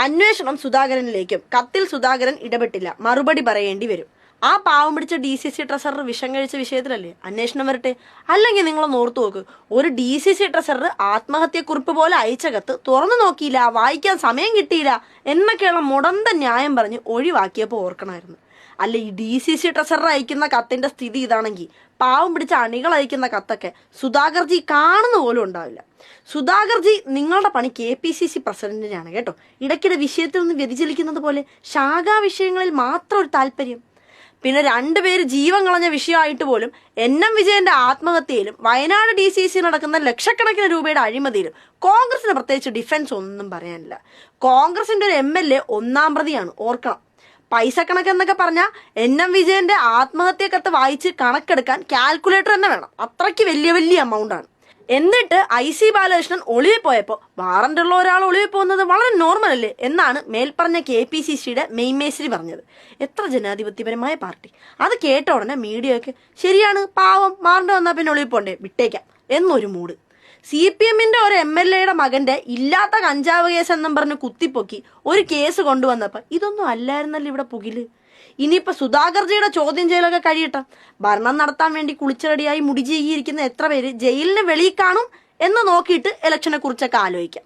അന്വേഷണം സുധാകരനിലേക്കും. കത്തിൽ സുധാകരൻ ഇടപെട്ടില്ല, മറുപടി പറയേണ്ടി വരും. ആ പാവം പിടിച്ച DCC ട്രഷറർ വിഷം കഴിച്ച വിഷയത്തിലല്ലേ അന്വേഷണം വരട്ടെ. അല്ലെങ്കിൽ നിങ്ങളൊന്ന് ഓർത്തു നോക്ക്, ഒരു DCC ട്രഷറർ ആത്മഹത്യക്കുറിപ്പ് പോലെ അയച്ച കത്ത് തുറന്നു നോക്കിയില്ല, വായിക്കാൻ സമയം കിട്ടിയില്ല എന്നൊക്കെയുള്ള മുടന്ത ന്യായം പറഞ്ഞ് ഒഴിവാക്കിയപ്പോൾ ഓർക്കണമായിരുന്നു. അല്ല, ഈ DCC ട്രഷറർ അയക്കുന്ന കത്തിന്റെ സ്ഥിതി ഇതാണെങ്കിൽ പാവം പിടിച്ച അണികൾ അയക്കുന്ന കത്തൊക്കെ സുധാകർജി കാണുന്ന പോലും ഉണ്ടാവില്ല. സുധാകർജി നിങ്ങളുടെ പണി KPCC പ്രസിഡന്റിനാണ് കേട്ടോ. ഇടയ്ക്കിടെ വിഷയത്തിൽ നിന്ന് വ്യതിചലിക്കുന്നത് പോലെ ശാഖാ വിഷയങ്ങളിൽ മാത്രം ഒരു താല്പര്യം. പിന്നെ രണ്ടുപേര് ജീവൻ കളഞ്ഞ വിഷയമായിട്ട് പോലും NM വിജയന്റെ ആത്മഹത്യയിലും വയനാട് DCC നടക്കുന്ന ലക്ഷക്കണക്കിന് രൂപയുടെ അഴിമതിയിലും കോൺഗ്രസിന് പ്രത്യേകിച്ച് ഡിഫൻസ് ഒന്നും പറയാനില്ല. കോൺഗ്രസിന്റെ ഒരു MLA ഒന്നാം പ്രതിയാണ്, ഓർക്കണം. പൈസ കണക്കെന്നൊക്കെ പറഞ്ഞാൽ NM വിജയന്റെ ആത്മഹത്യ കത്ത് വായിച്ച് കണക്കെടുക്കാൻ കാൽക്കുലേറ്റർ തന്നെ വേണം. അത്രയ്ക്ക് വലിയ വലിയ എമൗണ്ട് ആണ്. എന്നിട്ട് IC ബാലകൃഷ്ണൻ ഒളിവിൽ പോയപ്പോൾ വാറന്റുള്ള ഒരാൾ ഒളിവിൽ പോകുന്നത് വളരെ നോർമൽ അല്ലേ എന്നാണ് മേൽപ്പറഞ്ഞ KPCCയുടെ മെയ്മേശ്വരി പറഞ്ഞത്. എത്ര ജനാധിപത്യപരമായ പാർട്ടി. അത് കേട്ട ഉടനെ മീഡിയയൊക്കെ ശരിയാണ്, പാവം വാറന്റ് വന്നാൽ പിന്നെ ഒളിവിൽ പോണ്ടേ, വിട്ടേക്കാം എന്നൊരു മൂഡ്. CPMന്റെ ഒരു MLAയുടെ മകന്റെ ഇല്ലാത്ത കഞ്ചാവ് കേസ് എന്നും പറഞ്ഞ് കുത്തിപ്പൊക്കി ഒരു കേസ് കൊണ്ടുവന്നപ്പോൾ ഇതൊന്നും അല്ലായിരുന്നല്ലോ ഇവിടെ പുകില്. ഇനിയിപ്പോൾ സുധാകർജിയുടെ ചോദ്യം ചെയ്യലൊക്കെ കഴിയട്ടെ. ഭരണം നടത്താൻ വേണ്ടി കുളിച്ചറടിയായി മുടി ചെയ്യിരിക്കുന്ന എത്ര പേര് ജയിലിന് വെളിയിൽ കാണും എന്ന് നോക്കിയിട്ട് ഇലക്ഷനെ കുറിച്ചൊക്കെ ആലോചിക്കാം.